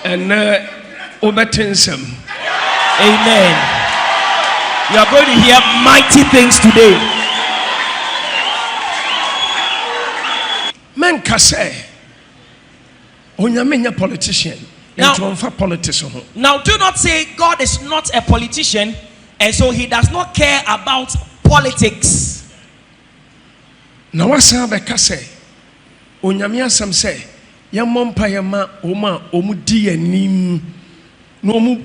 And obetinsem. Amen. You are going to hear mighty things today. Men kase onyame nya politician. Now do not say God is not a politician and so he does not care about politics. Na wasa be kase onyame asam say yammo mpa yama oma omudi anim no omu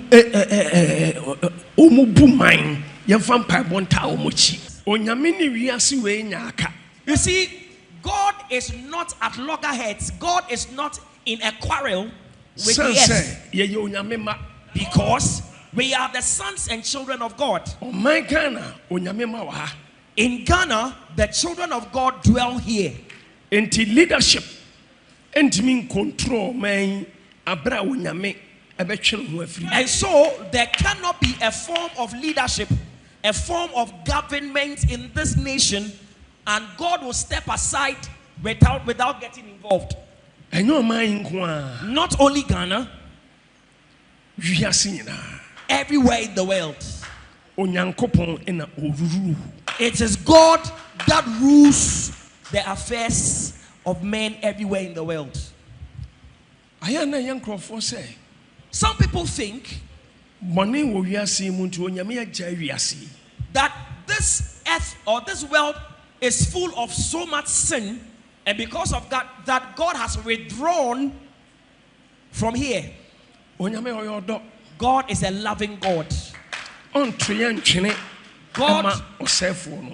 buman yamfa mpa bonta omochi onyame ni wiase we nya aka. You see, God is not at loggerheads. God is not in a quarrel with the earth. Because we are the sons and children of God. In Ghana, the children of God dwell here. Into leadership and mean control man abra unyame. And so there cannot be a form of leadership, a form of government in this nation, and God will step aside without getting involved. Not only Ghana, everywhere in the world. It is God that rules the affairs of men everywhere in the world. Some people think that this earth or this world is full of so much sin, and because of that God has withdrawn from here. God is a loving God.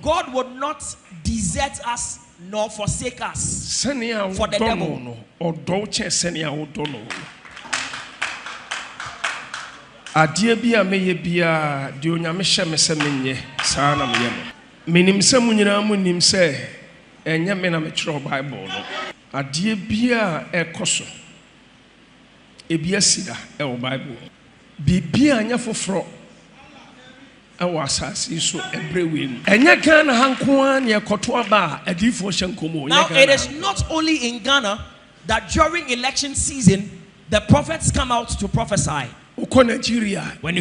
God would not desert us nor forsake us for the devil. Adie bia meye bia de onyame hye me se menye saa na meye no menim se munyina mu nim se enye me na me kire Bible no adie bia ekoso ebia sida e o Bible bibia anya foforo e wa asase so ebrewe mu enye Ghana hankoa na ekoto aba adifo hye nkomo. Now it is not only in Ghana that during election season the prophets come out to prophesy. When you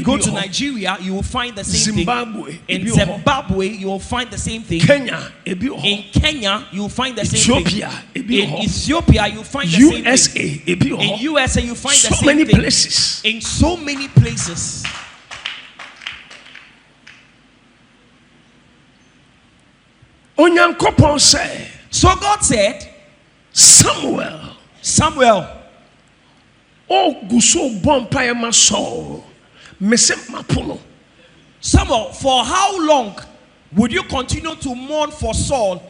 go to Nigeria, you will find the same thing. In Zimbabwe, you will find the same thing. In Kenya, you will find the same thing. In Ethiopia, you will find the same thing. In USA, you find the same thing. In so many places. So God said, Samuel. Oh, Owusu Bempa yama Saul. Samuel, for how long would you continue to mourn for Saul,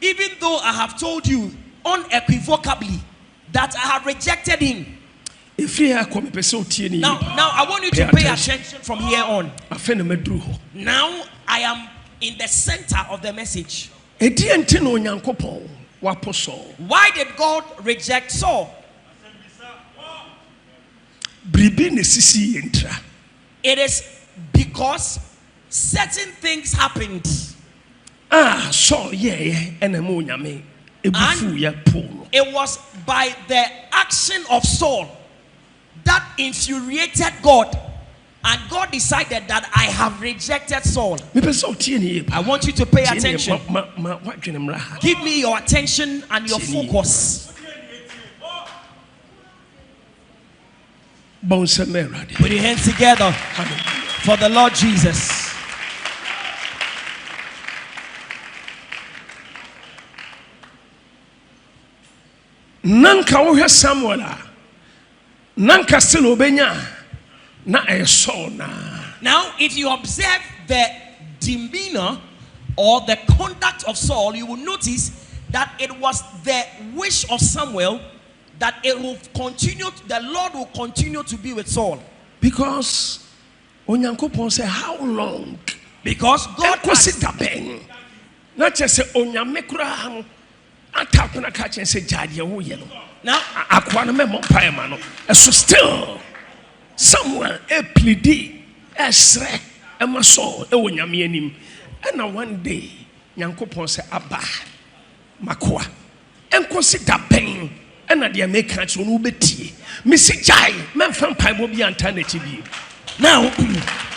even though I have told you unequivocally that I have rejected him? Now I want you to pay attention from here on. Now I am in the center of the message. Why did God reject Saul? It is because certain things happened. Saul, and it was by the action of Saul that infuriated God, and God decided that I have rejected Saul. I want you to pay attention. Give me your attention and your focus. Put your hands together for the Lord Jesus. Nanka wohwe Samuel nanka still obenya na Saul na. Now if you observe the demeanor or the conduct of Saul, you will notice that it was the wish of Samuel that it will continue, the Lord will continue to be with Saul. Because Onyankopon say how long? Because God asked, not just say Onyame kura atapuna ka chen say jade wo ye no. Now akwa no pae ma no. So still Samuel pleadi esre ema Saul e Onyame anim. And one day Nyankopon say aba makoa enkosi da ben ɛna deɛ meka kyerɛ no wobɛtie mesi gyae memfa mpaebɔ bi anta n'akyi bio. Now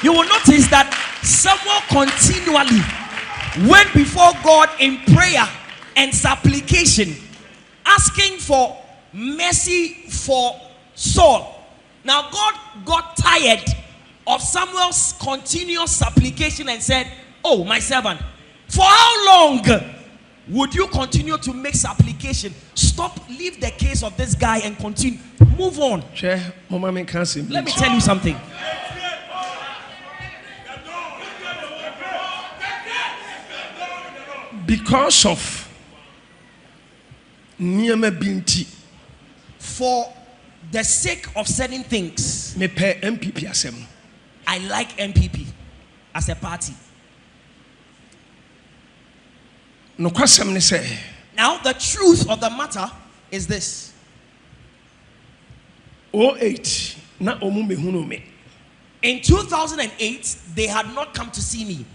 you will notice that Samuel continually went before God in prayer and supplication, asking for mercy for Saul. Now God got tired of Samuel's continuous supplication and said, "Oh, my servant, for how long would you continue to make supplication? Stop, leave the case of this guy and continue. Move on." Let me tell you something. Because of niyama binti, for the sake of certain things, me pay MPP asem. I like MPP as a party. No kwasem ne say. Now the truth of the matter is this. 08 na omu mehunu me. In 2008, they had not come to see me.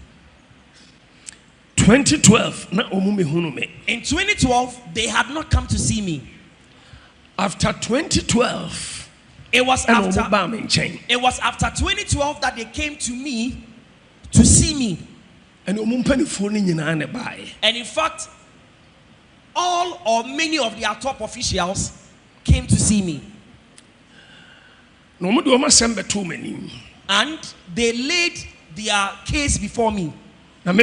2012 na omu mehunu me. In 2012, they had not come to see me. After 2012, it was after 2012 that they came to me to see me. And in fact, all or many of their top officials came to see me. And they laid their case before me. And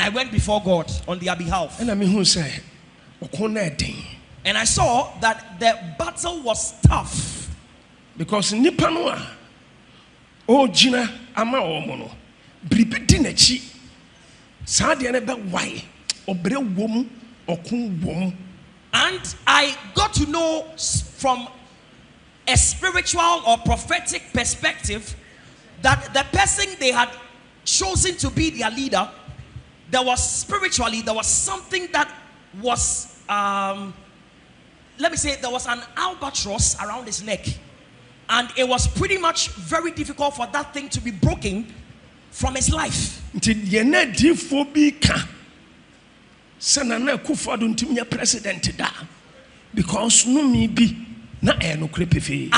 I went before God on their behalf. And I saw that the battle was tough. Because Nipanoa, oh Gina, ama omono, bribidi nechi, saadi aneba why, obre womu, okun womu. And I got to know from a spiritual or prophetic perspective that the person they had chosen to be their leader, there was something that was, let me say, there was an albatross around his neck. And it was pretty much very difficult for that thing to be broken from his life. President da because no me be na and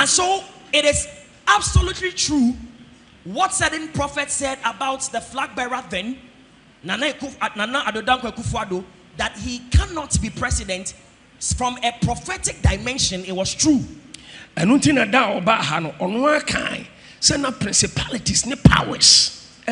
so it is absolutely true what certain prophets said about the flag bearer then, Nana Adodankwa Kufuor, that he cannot be president. From a prophetic dimension, it was true. And until da oba ha no ono akan say na principalities ne powers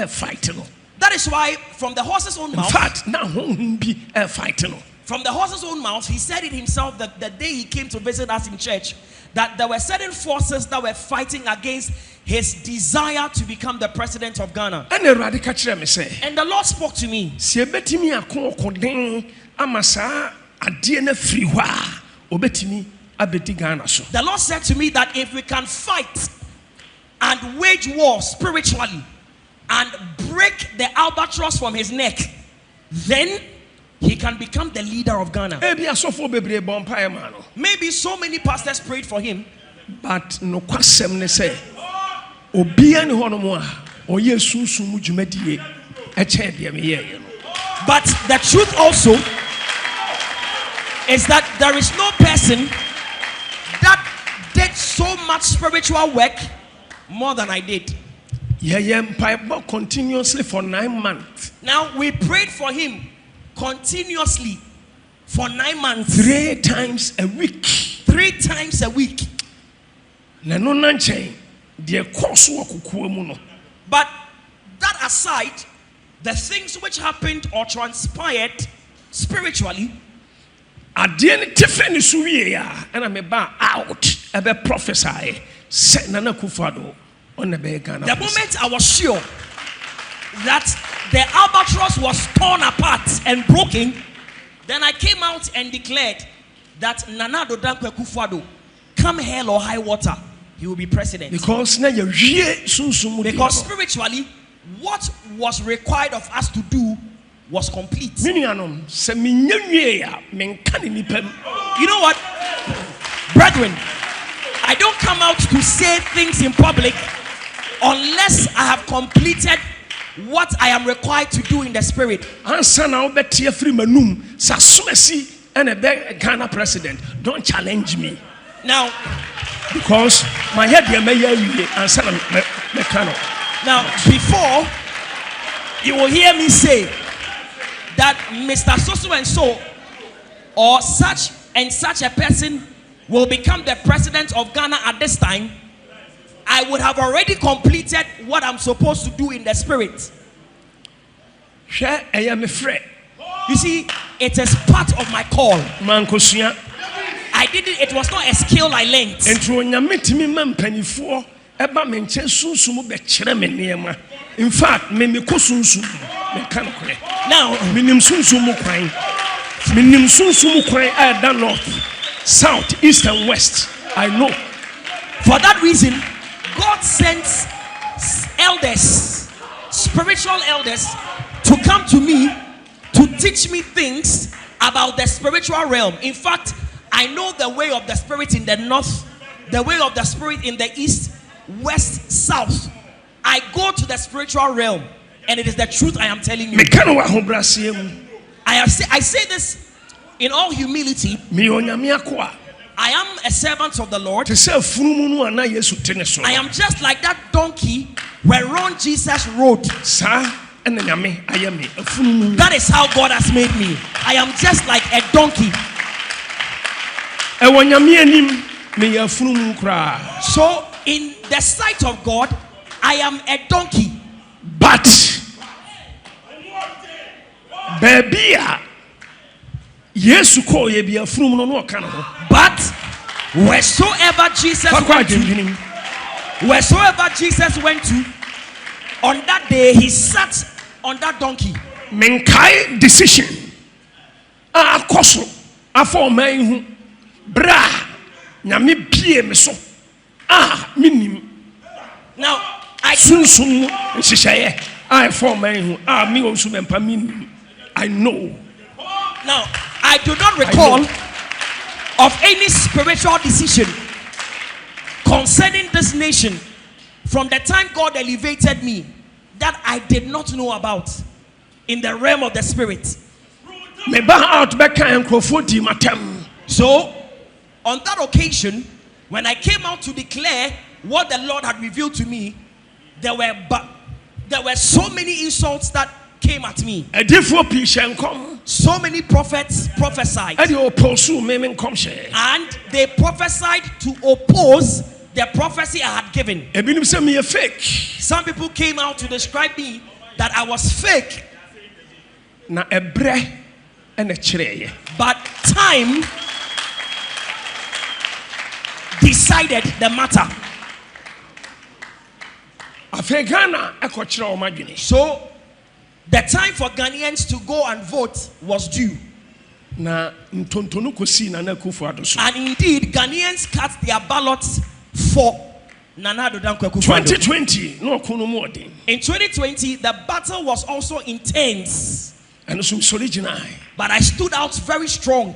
fighting. That is why from the horse's own mouth, in fact, na honhum bi fighting. From the horse's own mouth, he said it himself that the day he came to visit us in church, that there were certain forces that were fighting against his desire to become the president of Ghana. And the Lord spoke to me. The Lord said to me that if we can fight and wage war spiritually and break the albatross from his neck, then he can become the leader of Ghana. Maybe so many pastors prayed for him, but no kwasem ne say obia ne hono oye sunsun dwumadie eche de me ye. But the truth also is that there is no person that did so much spiritual work more than I did. Continuously for 9 months. Now we prayed for him continuously for 9 months. 3 times a week. 3 times a week. But that aside, the things which happened or transpired spiritually, and I'm about out about prophesy. The moment I was sure that the albatross was torn apart and broken, then I came out and declared that Nana Adodankwa Kufuor, come hell or high water, he will be president. Because spiritually, what was required of us to do was complete. You know what, brethren, I don't come out to say things in public unless I have completed what I am required to do in the spirit. And a Ghana president. don't challenge me. Now, because my head and son now, before you will hear me say that Mr. So and so or such and such a person will become the president of Ghana at this time, I would have already completed what I'm supposed to do in the spirit. You see, it is part of my call. I didn't, it was not a skill I learned. In fact, now, north, south, east, and west. I know. For that reason, God sends elders, spiritual elders, to come to me to teach me things about the spiritual realm. In fact, I know the way of the spirit in the north, the way of the spirit in the east, west, south. I go to the spiritual realm, and it is the truth I am telling you. I say this in all humility. I am a servant of the Lord. I am just like that donkey whereon Jesus rode. That is how God has made me. I am just like a donkey. So in the sight of God, I am a donkey. But baby, yes, but wheresoever Jesus went to, on that day he sat on that donkey. Menkai decision. Akoso afọ man hu bra nyame pie me so. Minim. Now I sunsun nhihye afọ man hu me Owusu Bempa minim. I know. Now I do not recall of any spiritual decision concerning this nation from the time God elevated me that I did not know about in the realm of the spirit. So on that occasion, when I came out to declare what the Lord had revealed to me, there were so many insults that came at me. So many prophets prophesied, and they prophesied to oppose the prophecy I had given. Some people came out to describe me that I was fake. But time decided the matter. So the time for Ghanaians to go and vote was due. And indeed, Ghanaians cast their ballots for Nana Addo Dankwa Kufuor. 2020. In 2020, the battle was also intense. But I stood out very strong.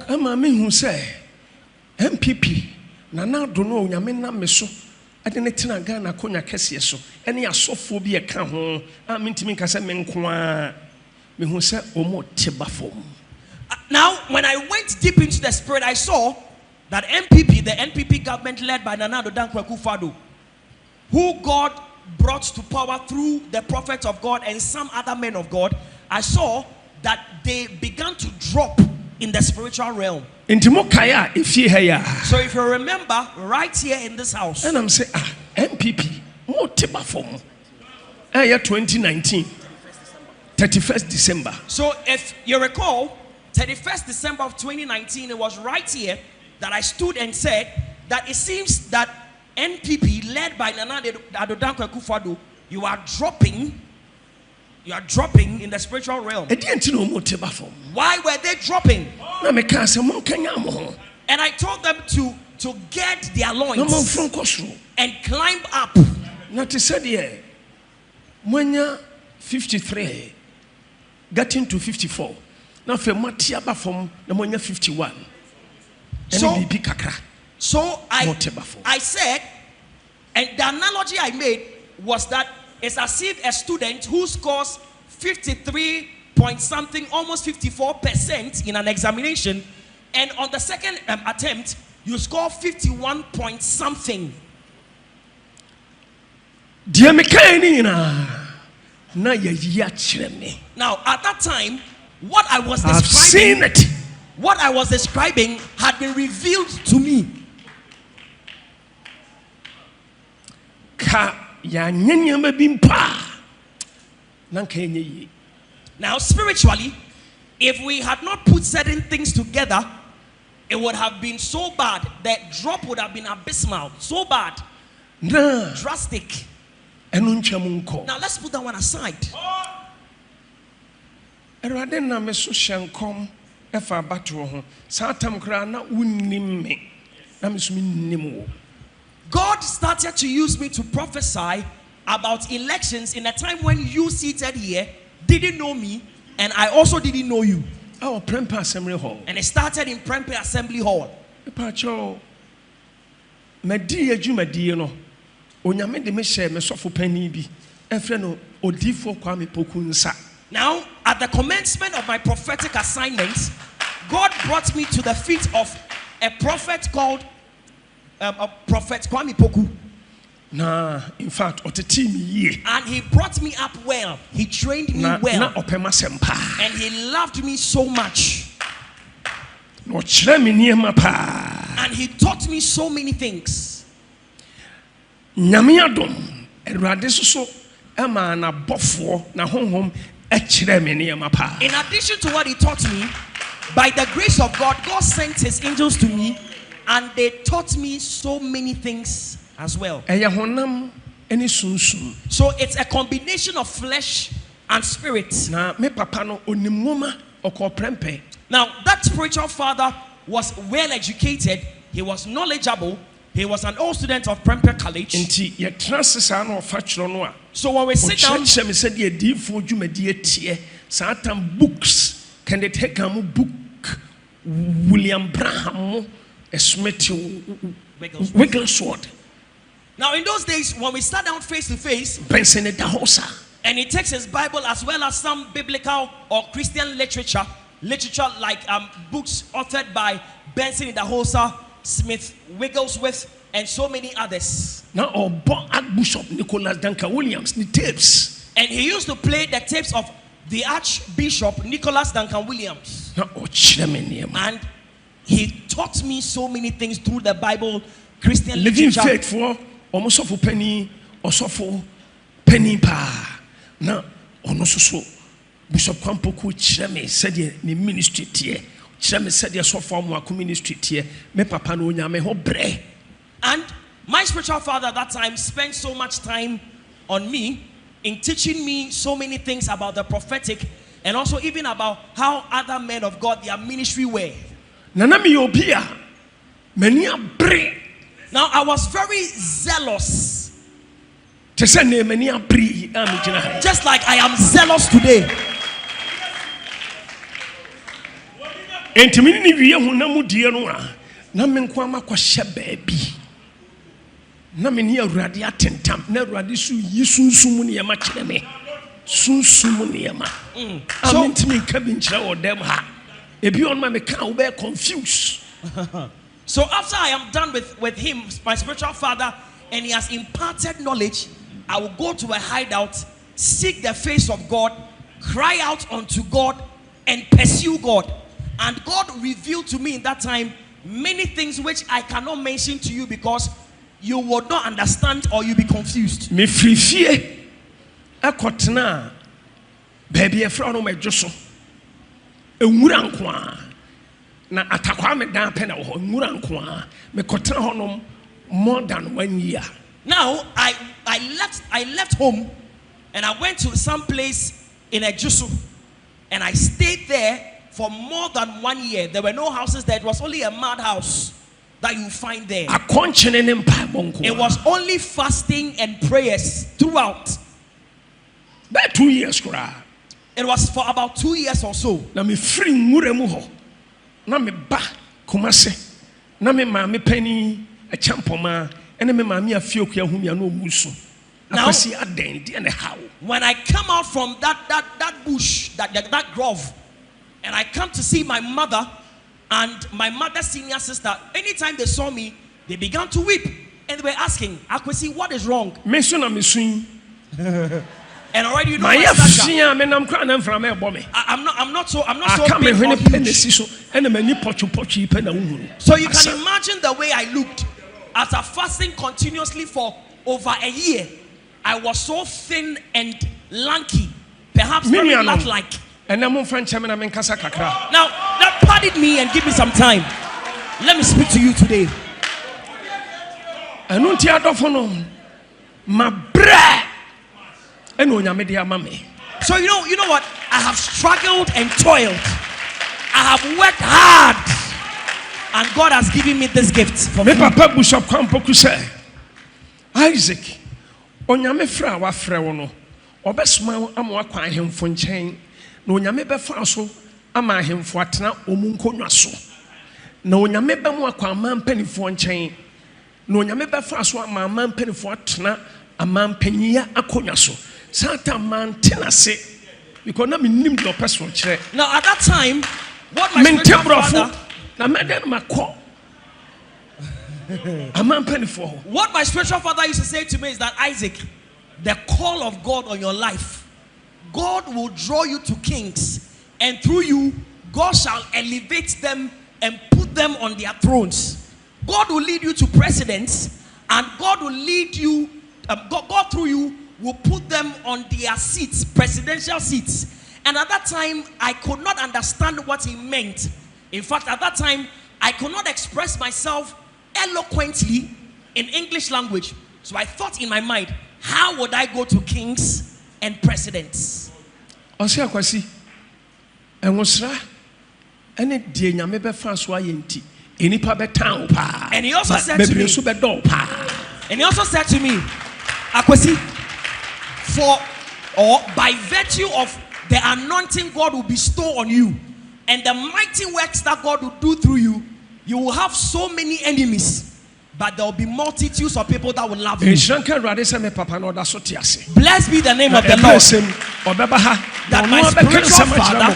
MPP Nana Addo no nyame me so ade ne tena Ghana konya kese so ene asofo bi e ka ho amintimi nka se me nkoa me hu se omo teba fom. Now when I went deep into the spirit, I saw that the NPP government led by Nana Addo Dankwa Kufuor, who God brought to power through the prophets of God and some other men of God, I saw that they began to drop in the spiritual realm. So if you remember, right here in this house, and I'm saying, MPP, more teba form. 2019, 31st December. So if you recall, 31st December of 2019, it was right here that I stood and said that it seems that NPP led by Nana Addo Dankwa Kufuor, you are dropping in the spiritual realm. Why were they dropping? And I told them to get their loins and climb up. Not to say, when you're 53, getting to 54. Now, for Matiaba from the when you're 51. So I said, and the analogy I made was that it's as if a student who scores 53 point something, almost 54% in an examination, And on the second attempt, you score 51 point something. Now, at that time, what I was describing, I've seen it. What I was describing had been revealed to me. Now, spiritually, if we had not put certain things together, it would have been so bad. The drop would have been abysmal. So bad. Drastic. Now, let's put that one aside. God started to use me to prophesy about elections in a time when you seated here didn't know me, and I also didn't know you. Oh, Prempa Assembly Hall. And it started in Prempa Assembly Hall. Now, at the commencement of my prophetic assignments, God brought me to the feet of a prophet called Prophet Kwame Poku. In fact, and he brought me up well. He trained me well. And he loved me so much. And he taught me so many things. In addition to what he taught me, by the grace of God, God sent his angels to me, and they taught me so many things as well. So it's a combination of flesh and spirit. Now, that spiritual father was well educated, he was knowledgeable, he was an old student of Prempe College. So when we sit down, books can they take a book William Braham Wigglesworth. Now, in those days, when we sat down face to face, and he takes his Bible as well as some biblical or Christian literature like books authored by Benson Idahosa, Smith, Wigglesworth, and so many others. Now, Archbishop Nicholas Duncan Williams, the tapes, and he used to play the tapes of the Archbishop Nicholas Duncan Williams. And he taught me so many things through the Bible, Christian living literature. Faithful, almost of penny, or so for penny pa. Now, so Bishop Kwampoku Cheme said the ministry tier. Cheme said so form wa ministry tier. Me papa no nyame ho bre. And my spiritual father at that time spent so much time on me in teaching me so many things about the prophetic, and also even about how other men of God, their ministry were. Now I was very zealous, just like I am zealous today. Na meni awurade atentam na awurade so yisunsumu ne yema kire me sunsumu ne yema amintimi nka bi nkyira wo dem ha ebi on ma me ka wo be confused. So after I am done with him, my spiritual father, and he has imparted knowledge, I will go to a hideout, seek the face of God, cry out unto God, and pursue God. And God revealed to me in that time many things which I cannot mention to you because you would not understand or you'll be confused. Me free fear akotena baby e fra no mejoso enwura nko na atakwa me dan pe na wo enwura nko me kotena honom more than 1 year. Now I left home and I went to some place in Ejusu and I stayed there for more than 1 year. There were no houses there. It was only a mud house that you find there. It was only fasting and prayers throughout. About 2 years. It was for about 2 years or so. Na me free muremu ho. Na me ba Kumase. Na me ma me pani a champoma. Ene me ma me afioku ahumia no musu. Now, when I come out from that bush, that grove, and I come to see my mother, And my mother's senior sister, anytime they saw me, they began to weep. And they were asking, Akwesi, what is wrong? And already you know my I'm not so big or huge. So you can imagine the way I looked. After fasting continuously for over a year, I was so thin and lanky, perhaps very like. Now, pardon me and give me some time. Let me speak to you today. So you know what? I have struggled and toiled. I have worked hard, and God has given me this gift. For me, Papa Bishop Kampoku say, Isaac, onyame fra wa frɛ wo no, obesuma amwa kwa ahemfo nkyɛn, na onyame bɛfa so ama ahemfo atena omunkonwa so. Na onyame bɛmu akwa amampanifo nkyɛn, na onyame bɛfa so ama amampanifo atena amampanyiya akonwa so. Santa man tenase because na minim do person kyerɛ. Now at that time, what my spiritual father what my spiritual father used to say to me is that, Isaac, the call of God on your life, God will draw you to kings, and through you, God shall elevate them and put them on their thrones. God will lead you to presidents, and God will lead you, God through you will put them on their seats, presidential seats. And at that time, I could not understand what he meant. In fact, at that time, I could not express myself eloquently in English language. So I thought in my mind, how would I go to kings and presidents? And he also said to me, Akwesi, by virtue of the anointing God will bestow on you and the mighty works that God will do through you, you will have so many enemies, but there will be multitudes of people that will love you. Blessed be the name of the Lord, that my spiritual father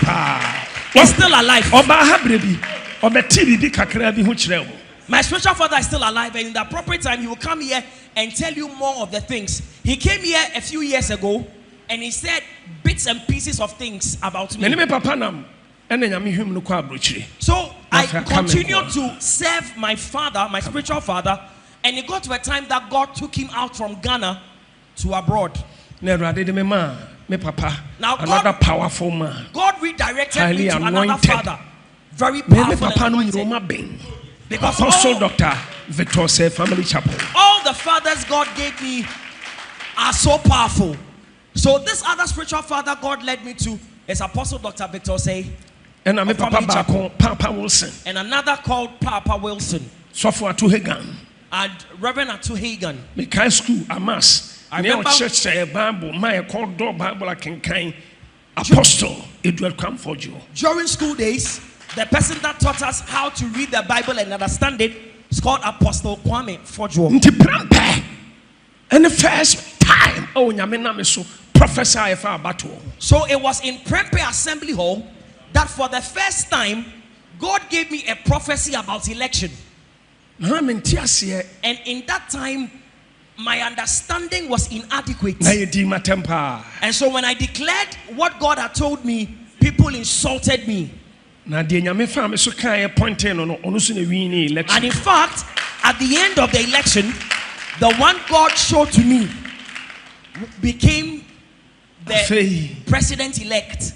is still alive. My spiritual father is still alive, and in the appropriate time, he will come here and tell you more of the things. He came here a few years ago, and he said bits and pieces of things about me. So I continued to serve my father, my spiritual father, and it got to a time that God took him out from Ghana to abroad. Now another powerful man. God redirected me to another father, very powerful and anointed. Because Apostle Dr. Victor Say Family Chapel. All the fathers God gave me are so powerful. So this other spiritual father God led me to is Apostle Dr. Victor Say. And I'm Papa Wilson. And another called Papa Wilson. Software to Hagan. And Reverend Atu Hagan. High school, Amas. I remember church say Bible, my called door Bible I can kind Apostle Edward Kamfojo. During school days, the person that taught us how to read the Bible and understand it is called Apostle Kwame Fojo. And the first time, oh, Nyamena so prophesy for battle. So it was in Prempe Assembly Hall that for the first time, God gave me a prophecy about election. And in that time, my understanding was inadequate. And so when I declared what God had told me, people insulted me. And in fact, at the end of the election, the one God showed to me became the president-elect.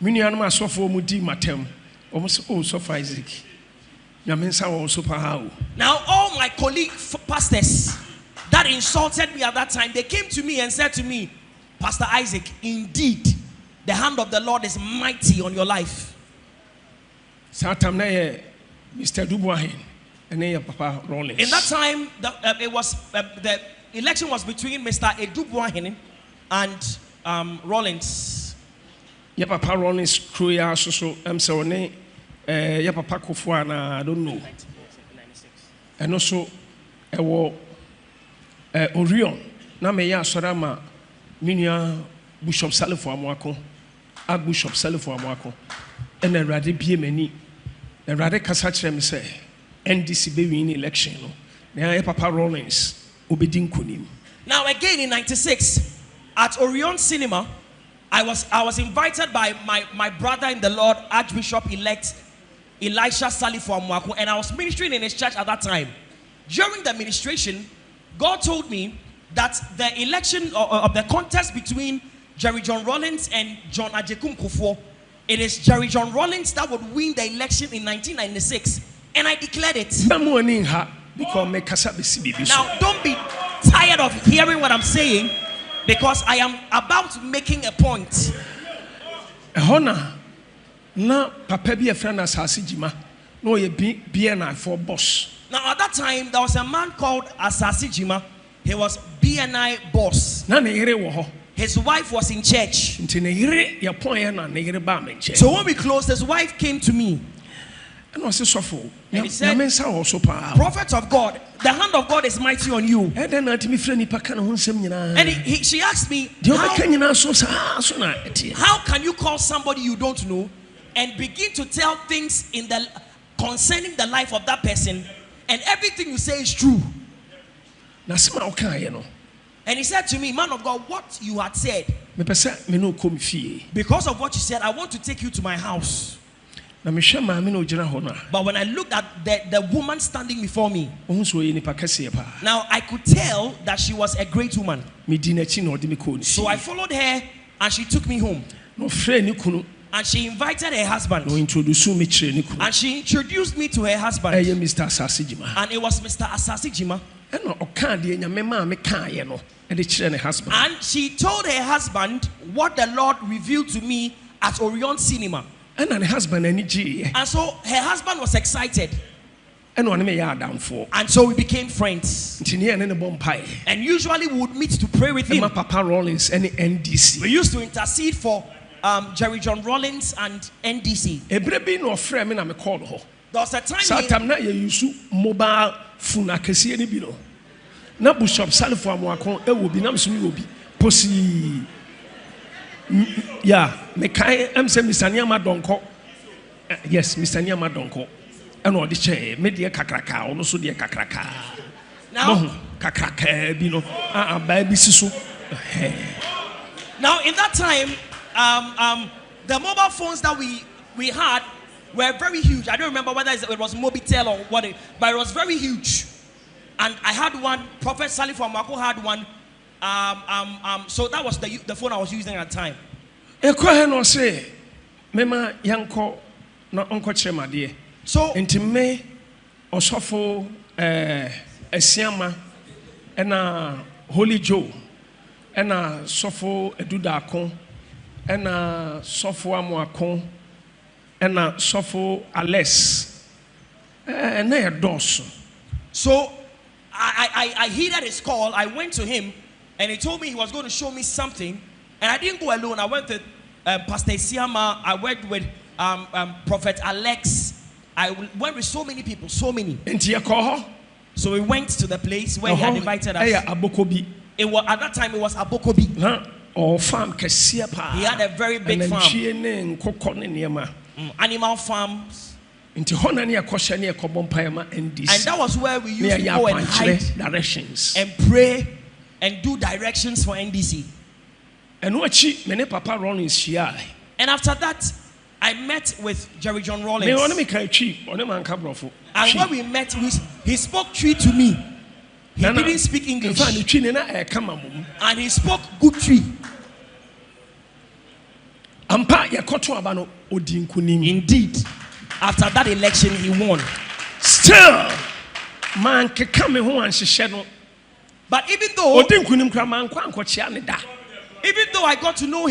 Now all my colleague pastors that insulted me at that time, they came to me and said to me, Pastor Isaac, indeed, the hand of the Lord is mighty on your life. Mr. Dubois and Papa Rollins. In that time, the election was between Mr. Dubois and Rollins. Yeah, Papa Rollins crew ya so ne yeah Papa Kufuor na I don't know. And also Orion na me ya sorama minia Bishop Salifo Amwako, Bishop Salifo Amwako, and Radi Bie mani. Erade kasa kyerɛ me sɛ NDC be win election no. Na Papa Rollins obedi nkonim. Now again in 96 at Orion Cinema, I was invited by my brother in the Lord, Archbishop-elect Elisha Salifo Amwaku, and I was ministering in his church at that time. During the ministration, God told me that the election of the contest between Jerry John Rawlings and John Ajekum Kufuor, it is Jerry John Rawlings that would win the election in 1996, and I declared it. Now, don't be tired of hearing what I'm saying, because I am about making a point. Na papa bi a friend asase jima no ye BNI for boss. Now at that time there was a man called Asase Jima. He was BNI boss. Na ne yere wo ho. His wife was in church. Nti ne yere ye pon ye na ne yere ba me nche. So when we closed, his wife came to me. And I said, Sofo, and he said, prophet of God, the hand of God is mighty on you. And she asked me, how can you call somebody you don't know and begin to tell things concerning the life of that person, and everything you say is true? And he said to me, man of God, what you had said, because of what you said, I want to take you to my house. But when I looked at the woman standing before me, now I could tell that she was a great woman. So I followed her and she took me home. And she invited her husband. And she introduced me to her husband. And it was Mr. Asase Jima. And she told her husband what the Lord revealed to me at Orion Cinema. And so her husband was excited. And so we became friends. And usually we would meet to pray with him. Papa Rollins and NDC. We used to intercede for Jerry John Rawlings and NDC. There was a time he used mobile phone. Na Bishop Salifo Amwako ewobi na msumi obi posi. Yeah, mekai say Mr. Nyama Donko. Yes, Mr. Nyama Donko. Eno odi che me de kakraka, ono so de kakraka. Now kakraka bi no baby siso. Now in that time the mobile phones that we had were very huge. I don't remember whether it was Mobitel or what, but it was very huge. And I had one. Prophet Salifo Amwako had one. So that was the phone I was using at the time. So intime osofo esiama ena Holy Joe ena sofo edudako ena sofo amuako ena sofo Ales ena edoso. So I heeded his call. I went to him and he told me he was going to show me something. And I didn't go alone. I went with Pastor Isiama. I went with Prophet Alex. I went with so many people, so many. So we went to the place where he had invited us. It was, at that time, it was Abokobi. He had a very big farm. Animal farms. And that was where we used to go and hide directions and pray and do directions for NDC. And after that, I met with Jerry John Rawlings. And when we met, he spoke Tree to me. He didn't speak English. And he spoke good Tree. Indeed. After that election, he won. Still, man can come home and shadow. But even though I got to know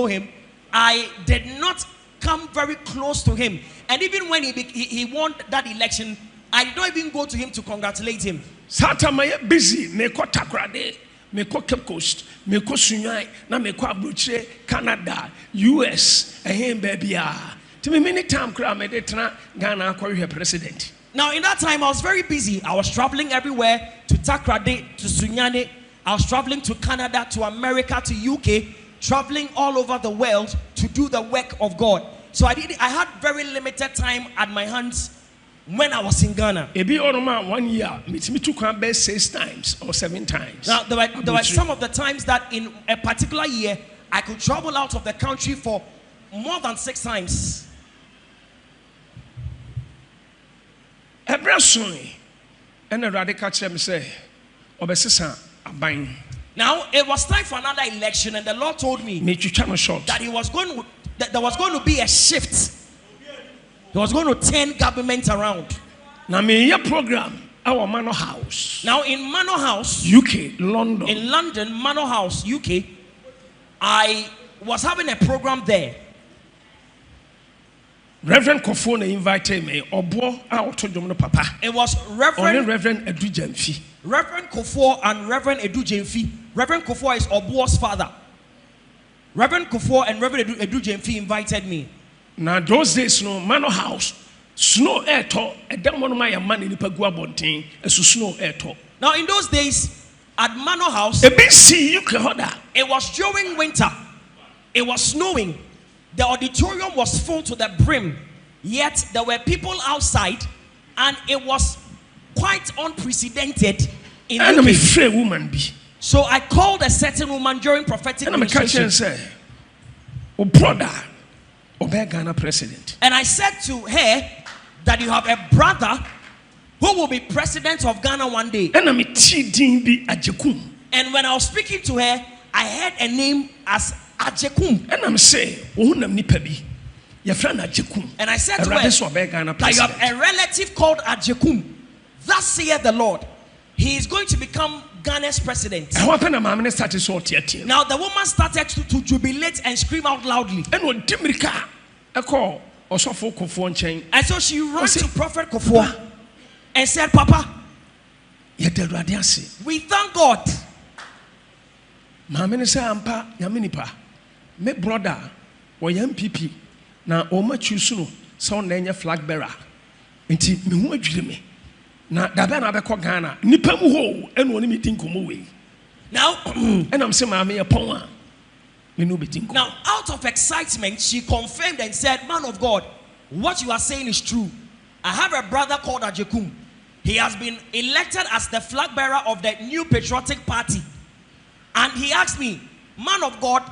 him, I did not come very close to him. And even when he won that election, I did not even go to him to congratulate him. Satama busy, me ko Takrade, me ko Cape Coast, me ko Sunyai, na me ko Abuche, Canada, US, and him baby. To me, many times, Ghana president. Now, in that time, I was very busy. I was traveling everywhere to Takrade, to Sunyane. I was traveling to Canada, to America, to UK, traveling all over the world to do the work of God. So I had very limited time at my hands when I was in Ghana. Ebi oroma 1 year, me took 6 times or 7 times. Now there were some of the times that in a particular year I could travel out of the country for more than 6 times. Ebrasoni, and a radical chem say, Obesisa abain. Now it was time for another election, and the Lord told me that there was going to be a shift. He was going to turn government around. Now me your program our Manor House. Now in Manor House, UK, London. In London, Manor House, UK, I was having a program there. Reverend Kufuor invited me. Papa. It was Reverend Edu Jemfi. Reverend Kufuor and Reverend Edu Jemfi. Reverend Kufuor is Obuo's father. Reverend Kufuor and Reverend Edu Jemfi invited me. Now those days, no Manor House, snow air talk. A demon my man in the Pagua Bonting, a snow air talk. Now in those days, at Manor House, it was during winter. It was snowing. The auditorium was full to the brim. Yet there were people outside, and it was quite unprecedented in UK. Woman be. So I called a certain woman during prophetic ministration. And say, "Oh brother, Obey Ghana president." And I said to her that you have a brother who will be president of Ghana one day. And when I was speaking to her, I heard a name as Ajekum. And I'm saying, and I said to her that you have a relative called Ajekum. Thus saith the Lord, he is going to become Ghana's president. Now the woman started to jubilate and scream out loudly. And so she ran to Prophet Kufuor and said, Papa, we thank God. My brother, or MPP, now Oma Chusuno, son name flag bearer. Inti me dreamy. Now Dabana Beko Ghana, Nipamu, and one meeting Kumuwe. Now, and I'm saying, Mammy, upon now, out of excitement, she confirmed and said, Man of God, what you are saying is true. I have a brother called Ajekum. He has been elected as the flag bearer of the new patriotic party. And he asked me, Man of God,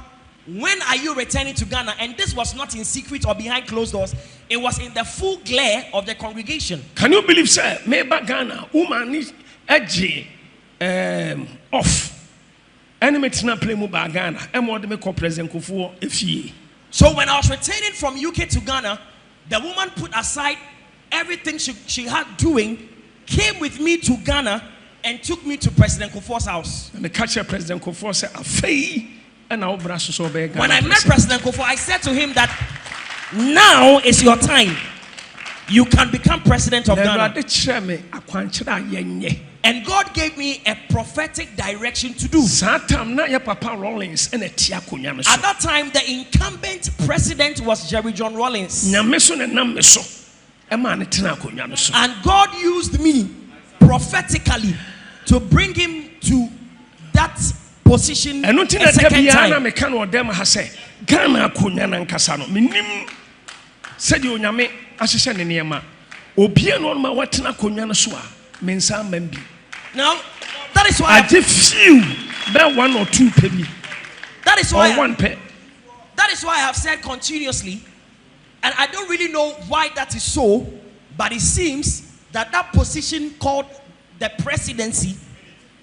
when are you returning to Ghana? And this was not in secret or behind closed doors. It was in the full glare of the congregation. Can you believe, sir? Maybe Ghana, woman is edgy off. Enemy not play mobile Ghana. And what they call President Kufuor if ye. So when I was returning from UK to Ghana, the woman put aside everything she had doing, came with me to Ghana, and took me to President Kufuor's house. And the catcher President Kufuor said, when I met President Kufuor, I said to him that now is your time. You can become president of Ghana. And God gave me a prophetic direction to do. At that time, the incumbent president was Jerry John Rawlings. And God used me prophetically to bring him to that position a second time. Now, that is why I just few that 1 or 2 maybe. That is why that is why I have said continuously, and I don't really know why that is so, but it seems that position called the presidency,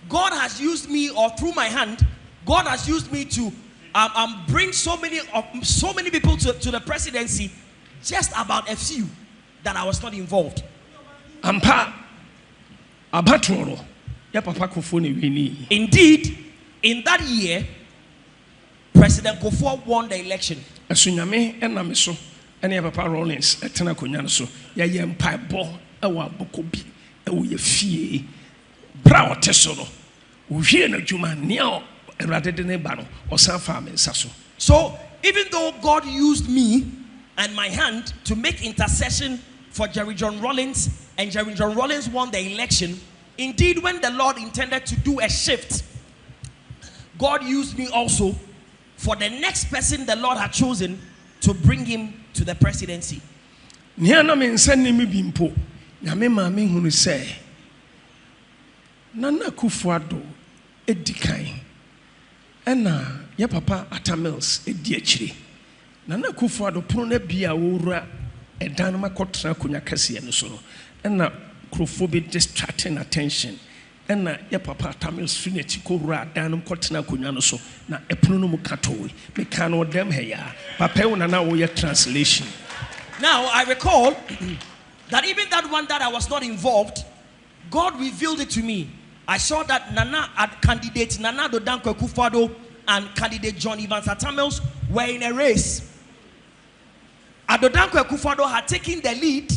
God has used me, or through my hand, God has used me to bring so many people to the presidency, just about a few that I was not involved. Indeed, in that year, President Kufuor won the election. So even though God used me and my hand to make intercession for Jerry John Rawlings, and Jerry John Rawlings won the election, indeed when the Lord intended to do a shift, God used me also for the next person the Lord had chosen to bring him to the presidency. Niana men send me bimpo. Nyame maame hunu say. Nana Kufuor edikan. Ena ya papa Atamils edi akyire. Nana Kufuor pono na bia wura edan ma kotra konya kase no so no. Ena Kufuor be distracting attention. Ena ya papa Atamils fineti ko wura dan kotra konya no so na epono no mu katowe. Me kan o dem he ya. Papa wona na wo ye translation. Now I recall that even that one that I was not involved, God revealed it to me. I saw that candidate Nana Dodankwa Kufuor and candidate John Atamils were in a race. Adodankwa Kufuor had taken the lead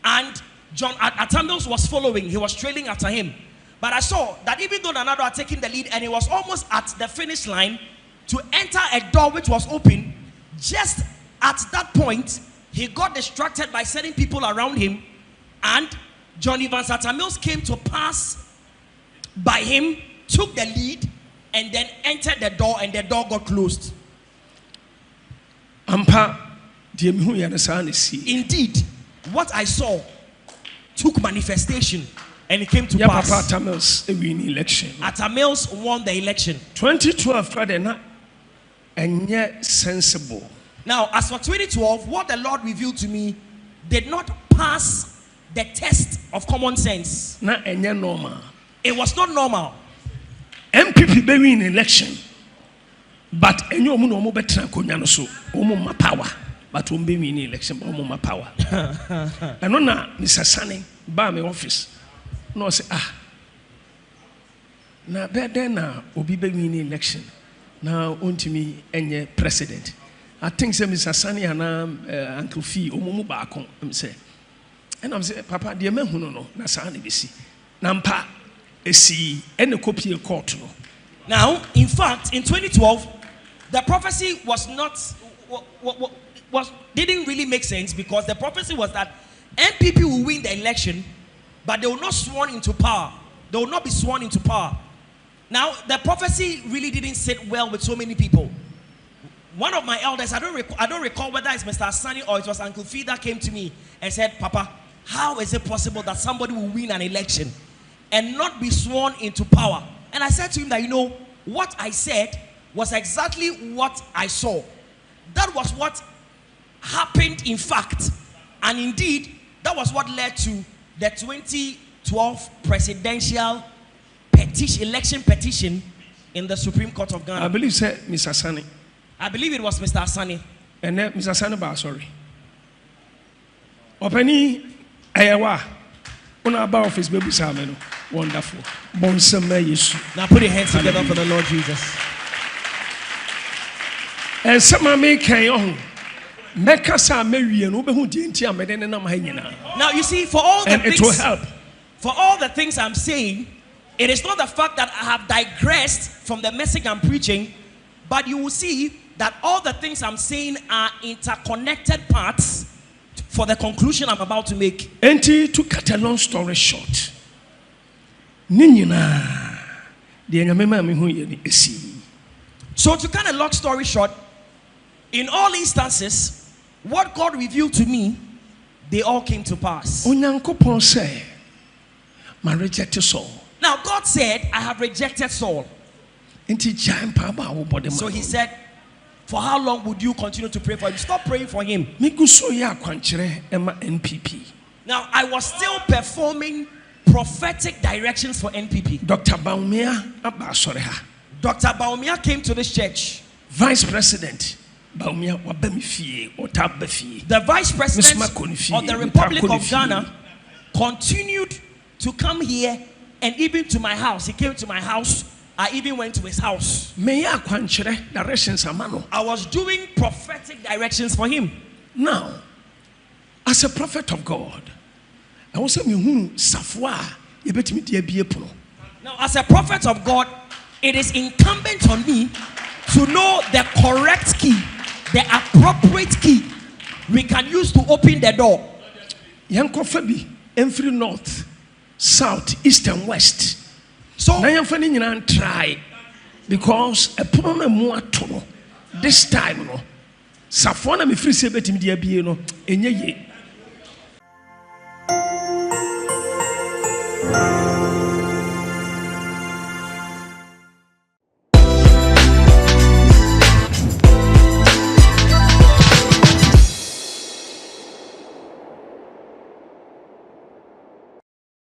and John Atamils was following. He was trailing after him. But I saw that even though Nana had taken the lead and he was almost at the finish line to enter a door which was open, just at that point, he got distracted by certain people around him, and John Atamils came to pass by him, took the lead, and then entered the door, and the door got closed. Indeed, what I saw took manifestation, and it came to pass. Atamils won the election. 2012 Friday night, and yet sensible. Now, as for 2012, what the Lord revealed to me did not pass the test of common sense. Normal. It was not normal. MPP be win election, but enyo mu no mo betra konya no so omo ma power, but omo be win election but omo ma power. Eno na Mr. Sane ba me office. No say na be den na obi be win election. Na ontimi enye president. I think say Mr. Sani and Uncle Fee omumu baako say. And I'm say papa de me hunu no na sa na besi. Na mpa esi ene copy court no. Now, in fact, in 2012, the prophecy was not didn't really make sense, because the prophecy was that NPP will win the election, but they will not sworn into power. They will not be sworn into power. Now, the prophecy really didn't sit well with so many people. One of my elders, I don't recall whether it's Mr. Asani or it was Uncle Fee, that came to me and said, Papa, how is it possible that somebody will win an election and not be sworn into power? And I said to him that, what I said was exactly what I saw. That was what happened in fact. And indeed, that was what led to the 2012 presidential election petition in the Supreme Court of Ghana. I believe said Mr. Asani. I believe it was Mr. Asani. And then Mr. Asani, sorry. Openi ayawa. Una about office baby sameno. Wonderful. Now put your hands together for the Lord Jesus. And some make now you see, for all the things, it will help. For all the things I'm saying, it is not the fact that I have digressed from the message I'm preaching, but you will see that all the things I'm saying are interconnected parts for the conclusion I'm about to make. And to cut a long story short, so to cut a long story short, in all instances, what God revealed to me, they all came to pass. Now God said, I have rejected Saul. So he said, for how long would you continue to pray for him? Stop praying for him. Now I was still performing prophetic directions for NPP. Dr. Baumia came to this church. Vice President Baumia, the Vice President of the Republic of Ghana continued to come here, and even to my house. He came to my house. I even went to his house. I was doing prophetic directions for him. Now, as a prophet of God, I also now, as a prophet of God, it is incumbent on me to know the correct key, the appropriate key we can use to open the door. Every north, south, east, and west. So now you're finding try, because a problem more this time, Safona me free se betimi dia bie no enye ye.